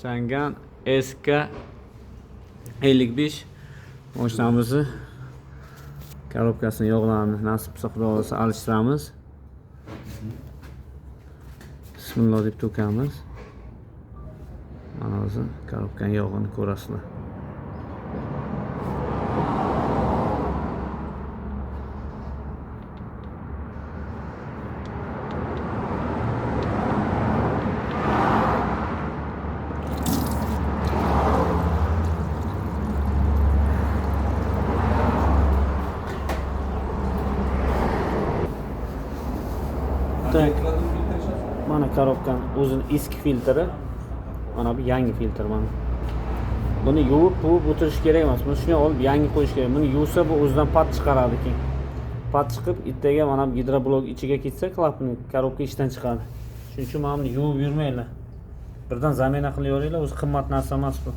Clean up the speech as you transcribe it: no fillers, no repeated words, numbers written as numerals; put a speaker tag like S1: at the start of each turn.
S1: ishlangan SK55 mashinamizni korobkasini yog'larini nasib qilsa xudo xolasa alishtiramiz. Bismillah deb to'kamiz. Mana hozir korobkaning yog'ini ko'rasizlar. Mana korobkaning o'zining eski filtri, mana bu yangi filtr mana. Buni yuvib o'tirish kerak emas. Buni shunday olib yangi qo'yish kerak. Buni yuvsa bu o'zidan pat chiqaradi keyin. Pat chiqib, itdagi mana bu gidroblok ichiga ketsa, klapni korobka ishdan chiqadi. Shuning uchun mana buni yuvib yurmanglar. Birdan zamena qilib yuringlar, o'zi qimmat narsa emas bu.